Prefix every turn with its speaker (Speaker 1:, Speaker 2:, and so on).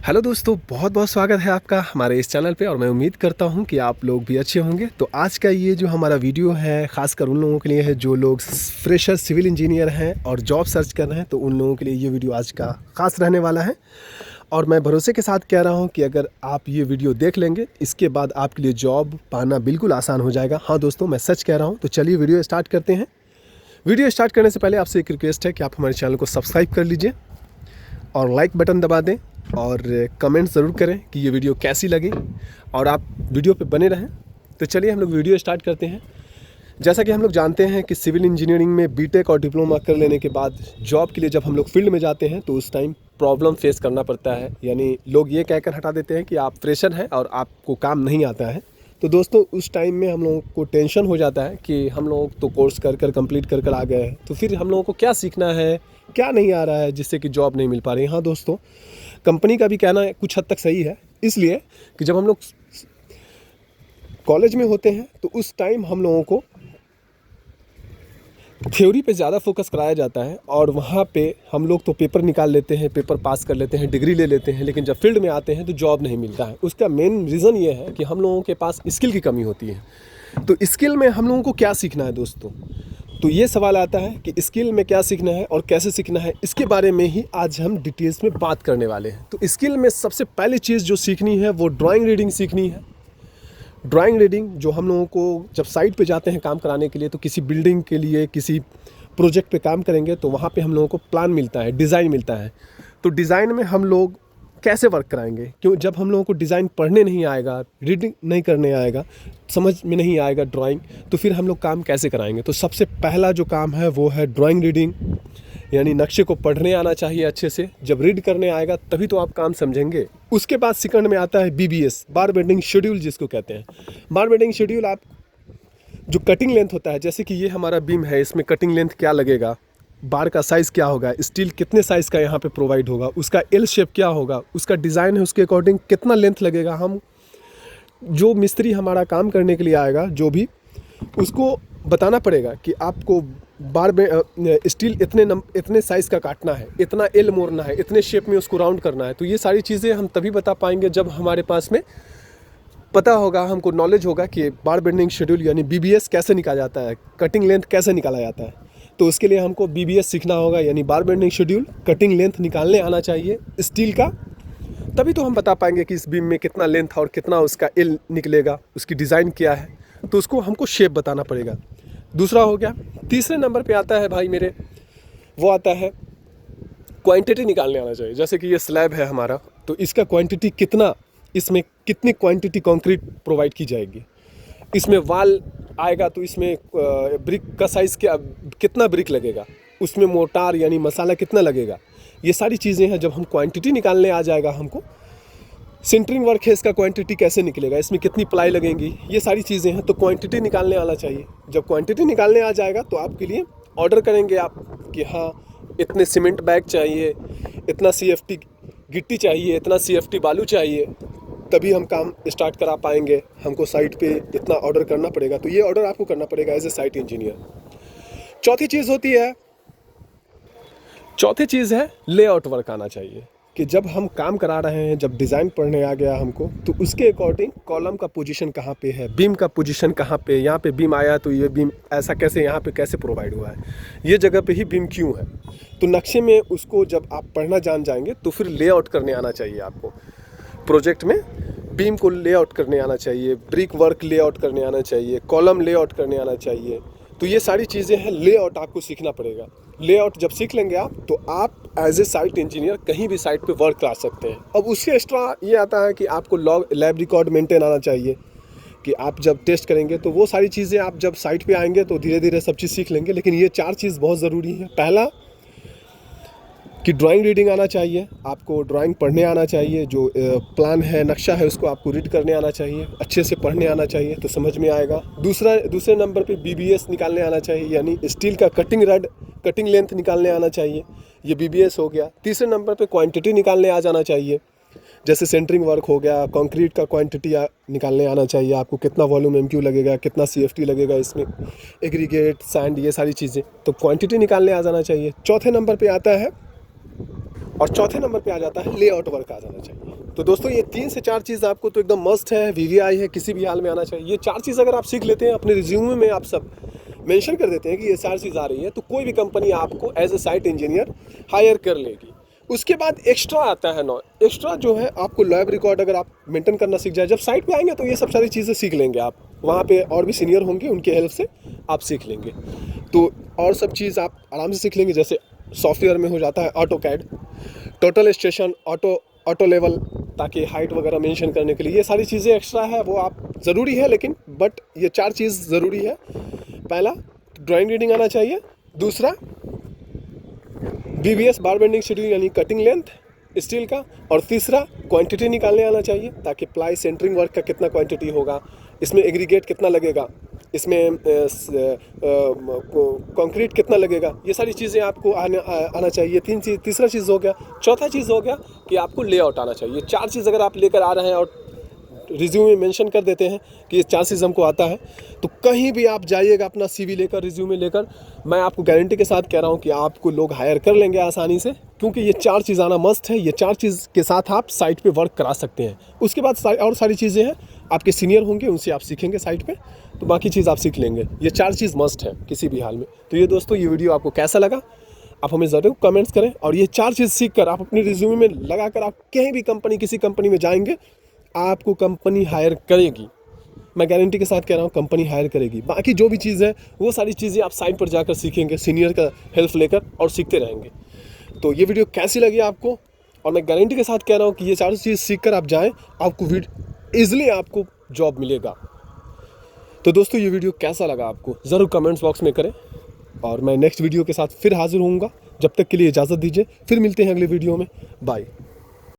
Speaker 1: Hello दोस्तों, बहुत बहुत स्वागत है आपका हमारे इस चैनल पे और मैं उम्मीद करता हूँ कि आप लोग भी अच्छे होंगे। तो आज का ये जो हमारा वीडियो है ख़ासकर उन लोगों के लिए है जो लोग फ्रेशर सिविल इंजीनियर हैं और जॉब सर्च कर रहे हैं। तो उन लोगों के लिए ये वीडियो आज का ख़ास रहने वाला है और मैं भरोसे के साथ कह रहा हूँ कि अगर आप ये वीडियो देख लेंगे इसके बाद आपके लिए जॉब पाना बिल्कुल आसान हो जाएगा। हाँ दोस्तों, मैं सच कह रहा हूँ। तो चलिए वीडियो स्टार्ट करते हैं। वीडियो स्टार्ट करने से पहले आपसे एक रिक्वेस्ट है कि आप हमारे चैनल को सब्सक्राइब कर लीजिए और लाइक बटन दबा दें और कमेंट ज़रूर करें कि ये वीडियो कैसी लगी और आप वीडियो पे बने रहें। तो चलिए हम लोग वीडियो स्टार्ट करते हैं। जैसा कि हम लोग जानते हैं कि सिविल इंजीनियरिंग में बीटेक और डिप्लोमा कर लेने के बाद जॉब के लिए जब हम लोग फील्ड में जाते हैं तो उस टाइम प्रॉब्लम फेस करना पड़ता है। यानी लोग ये कहकर हटा देते हैं कि आप फ्रेशर हैं और आपको काम नहीं आता है। तो दोस्तों उस टाइम में हम लोगों को टेंशन हो जाता है कि हम लोग तो कोर्स कर कंप्लीट कर आ गए हैं, तो फिर हम लोगों को क्या सीखना है, क्या नहीं आ रहा है जिससे कि जॉब नहीं मिल पा रही। हाँ दोस्तों, कंपनी का भी कहना कुछ हद तक सही है, इसलिए कि जब हम लोग कॉलेज में होते हैं तो उस टाइम हम लोगों को थ्योरी पे ज़्यादा फोकस कराया जाता है और वहाँ पे हम लोग तो पेपर निकाल लेते हैं, पेपर पास कर लेते हैं, डिग्री ले लेते हैं, लेकिन जब फील्ड में आते हैं तो जॉब नहीं मिलता है। उसका मेन रीज़न ये है कि हम लोगों के पास स्किल की कमी होती है। तो स्किल में हम लोगों को क्या सीखना है दोस्तों, तो ये सवाल आता है कि स्किल में क्या सीखना है और कैसे सीखना है। इसके बारे में ही आज हम डिटेल्स में बात करने वाले हैं। तो स्किल में सबसे पहली चीज़ जो सीखनी है वो ड्राइंग रीडिंग सीखनी है। ड्राइंग रीडिंग जो हम लोगों को जब साइट पे जाते हैं काम कराने के लिए, तो किसी बिल्डिंग के लिए किसी प्रोजेक्ट पे काम करेंगे तो वहाँ पे हम लोगों को प्लान मिलता है, डिज़ाइन मिलता है। तो डिज़ाइन में हम लोग कैसे वर्क कराएंगे, क्यों जब हम लोगों को डिज़ाइन पढ़ने नहीं आएगा, रीडिंग नहीं करने आएगा, समझ में नहीं आएगा ड्राइंग, तो फिर हम लोग काम कैसे कराएंगे। तो सबसे पहला जो काम है वो है ड्राइंग रीडिंग, यानी नक्शे को पढ़ने आना चाहिए अच्छे से। जब रीड करने आएगा तभी तो आप काम समझेंगे। उसके बाद सेकंड में आता है बीबीएस, बार बेंडिंग शेड्यूल जिसको कहते हैं। बार बेंडिंग शेड्यूल आप जो कटिंग लेंथ होता है, जैसे कि ये हमारा बीम है, इसमें कटिंग लेंथ क्या लगेगा, बार का साइज़ क्या होगा, स्टील कितने साइज़ का यहाँ पे प्रोवाइड होगा, उसका एल शेप क्या होगा, उसका डिज़ाइन है उसके अकॉर्डिंग कितना लेंथ लगेगा। हम जो मिस्त्री हमारा काम करने के लिए आएगा जो भी, उसको बताना पड़ेगा कि आपको बार में स्टील इतने साइज़ का काटना है, इतना एल मोड़ना है, इतने शेप में उसको राउंड करना है। तो ये सारी चीज़ें हम तभी बता पाएंगे जब हमारे पास में पता होगा, हमको नॉलेज होगा कि बार बेंडिंग शेड्यूल यानी बीबीएस कैसे निकाला जाता है, कटिंग लेंथ कैसे निकाला जाता है। तो उसके लिए हमको बीबीएस सीखना होगा, यानी बार बेंडिंग शेड्यूल, कटिंग लेंथ निकालने आना चाहिए स्टील का। तभी तो हम बता पाएंगे कि इस बीम में कितना लेंथ और कितना उसका एल निकलेगा, उसकी डिज़ाइन क्या है। तो उसको हमको शेप बताना पड़ेगा। दूसरा हो गया। तीसरे नंबर पे आता है भाई मेरे, वो आता है क्वांटिटी निकालने आना चाहिए। जैसे कि ये स्लैब है हमारा, तो इसका क्वांटिटी कितना, इसमें कितनी क्वांटिटी कंक्रीट प्रोवाइड की जाएगी। इसमें वाल आएगा तो इसमें ब्रिक का साइज़ क्या, कितना ब्रिक लगेगा, उसमें मोटार यानी मसाला कितना लगेगा। ये सारी चीज़ें हैं। जब हम क्वांटिटी निकालने आ जाएगा हमको, सेंटरिंग वर्क है इसका क्वांटिटी कैसे निकलेगा, इसमें कितनी प्लाई लगेंगी, ये सारी चीज़ें हैं। तो क्वांटिटी निकालने आना चाहिए। जब क्वांटिटी निकालने आ जाएगा तो आपके लिए ऑर्डर करेंगे आप कि हाँ इतने सीमेंट बैग चाहिए, इतना सीएफटी गिट्टी चाहिए, इतना सीएफटी बालू चाहिए, तभी हम काम स्टार्ट करा पाएंगे। हमको साइट पे इतना ऑर्डर करना पड़ेगा। तो ये ऑर्डर आपको करना पड़ेगा एज ए साइट इंजीनियर। चौथी चीज़ है लेआउट वर्क आना चाहिए, कि जब हम काम करा रहे हैं, जब डिज़ाइन पढ़ने आ गया हमको, तो उसके अकॉर्डिंग कॉलम का पोजीशन कहाँ पे है, बीम का पोजीशन कहाँ पे, यहाँ पे बीम आया तो ये बीम ऐसा कैसे यहाँ पे कैसे प्रोवाइड हुआ है, ये जगह पे ही बीम क्यों है। तो नक्शे में उसको जब आप पढ़ना जान जाएंगे तो फिर लेआउट करने आना चाहिए आपको। प्रोजेक्ट में बीम को लेआउट करने आना चाहिए, ब्रिक वर्क लेआउट करने आना चाहिए, कॉलम लेआउट करने आना चाहिए। तो ये सारी चीज़ें हैं, लेआउट आपको सीखना पड़ेगा। लेआउट जब सीख लेंगे आप, तो आप एज ए साइट इंजीनियर कहीं भी साइट पे वर्क करा सकते हैं। अब उससे एक्स्ट्रा ये आता है कि आपको लैब रिकॉर्ड मेंटेन आना चाहिए, कि आप जब टेस्ट करेंगे तो वो सारी चीज़ें आप जब साइट पे आएंगे तो धीरे धीरे सब चीज़ सीख लेंगे। लेकिन ये 4 चीज़ बहुत ज़रूरी है। पहला कि ड्राइंग रीडिंग आना चाहिए, आपको ड्राइंग पढ़ने आना चाहिए, जो प्लान है, नक्शा है, उसको आपको रीड करने आना चाहिए, अच्छे से पढ़ने आना चाहिए तो समझ में आएगा। दूसरे नंबर पे बीबीएस निकालने आना चाहिए, यानी स्टील का कटिंग लेंथ निकालने आना चाहिए, ये बीबीएस हो गया। तीसरे नंबर पे क्वांटिटी निकालने आ जाना चाहिए, जैसे सेंटरिंग वर्क हो गया, कंक्रीट का क्वांटिटी निकालने आना चाहिए, आपको कितना वॉल्यूम एमक्यू लगेगा, कितना सीएफटी लगेगा, इसमें एग्रीगेट सैंड, ये सारी चीज़ें, तो क्वांटिटी निकालने आ जाना चाहिए। चौथे नंबर पे आता है और चौथे नंबर पे आ जाता है लेआउट वर्क आ जाना चाहिए। तो दोस्तों ये 3 से 4 चीज़ आपको तो एकदम मस्ट है, वीवीआई है, किसी भी हाल में आना चाहिए। ये 4 चीज़ अगर आप सीख लेते हैं, अपने रिज्यूमे में आप सब मेंशन कर देते हैं कि ये 4 चीज़ आ रही है, तो कोई भी कंपनी आपको as a site engineer hire कर लेगी। उसके बाद एक्स्ट्रा आता है एक्स्ट्रा जो है आपको लैब रिकॉर्ड अगर आप मेंटेन करना सीख जाए, जब साइट पे आएंगे तो ये सब सारी चीज़ें सीख लेंगे आप। वहाँ पे और भी सीनियर होंगे, उनके हेल्प से आप सीख लेंगे। तो और सब चीज़ आप आराम से सीख लेंगे। जैसे सॉफ्टवेयर में हो जाता है AutoCAD, total station, auto level, ताकि हाइट वगैरह मेंशन करने के लिए। ये सारी चीज़ें एक्स्ट्रा है, वो आप ज़रूरी है, लेकिन बट ये 4 चीज़ ज़रूरी है। पहला ड्राइंग रीडिंग आना चाहिए, दूसरा बीबीएस बार बेंडिंग शेड्यूल यानी कटिंग लेंथ स्टील का, और तीसरा क्वांटिटी निकालने आना चाहिए, ताकि प्लाई सेंटरिंग वर्क का कितना क्वांटिटी होगा, इसमें एग्रीगेट कितना लगेगा, इसमें कंक्रीट कितना लगेगा, ये सारी चीज़ें आपको आना चाहिए। तीसरा चीज़ हो गया। चौथा चीज़ हो गया कि आपको लेआउट आना चाहिए। 4 चीज़ अगर आप लेकर आ रहे हैं और रिज्यूमे में मेंशन कर देते हैं कि ये 4 चीज़ हमको आता है, तो कहीं भी आप जाइएगा अपना सीवी लेकर, रिज्यूमे लेकर, मैं आपको गारंटी के साथ कह रहा हूँ कि आपको लोग हायर कर लेंगे आसानी से, क्योंकि ये 4 चीज़ आना मस्ट है। ये 4 चीज़ के साथ आप साइट पे वर्क करा सकते हैं। उसके बाद और सारी चीज़ें हैं, आपके सीनियर होंगे, उनसे आप सीखेंगे साइट पे, तो बाकी चीज़ आप सीख लेंगे। ये 4 चीज़ मस्ट है किसी भी हाल में। तो ये दोस्तों, ये वीडियो आपको कैसा लगा आप हमें ज़रूर कमेंट्स करें। और ये 4 चीज़ सीख कर आप अपने रिज्यूमे में लगा कर आप कहीं भी कंपनी, किसी कंपनी में जाएंगे, आपको कंपनी हायर करेगी। मैं गारंटी के साथ कह रहा हूँ, कंपनी हायर करेगी। बाकी जो भी चीज़ है वो सारी चीज़ें आप साइट पर जाकर सीखेंगे, सीनियर का हेल्प लेकर, और सीखते रहेंगे। तो ये वीडियो कैसी लगी आपको, और मैं गारंटी के साथ कह रहा हूँ कि ये 4 चीज़ सीख कर आप जाएँ, आपको ईजिली आपको जॉब मिलेगा। तो दोस्तों, ये वीडियो कैसा लगा आपको ज़रूर कमेंट्स बॉक्स में करें, और मैं नेक्स्ट वीडियो के साथ फिर हाजिर होऊंगा। जब तक के लिए इजाज़त दीजिए, फिर मिलते हैं अगले वीडियो में। बाय।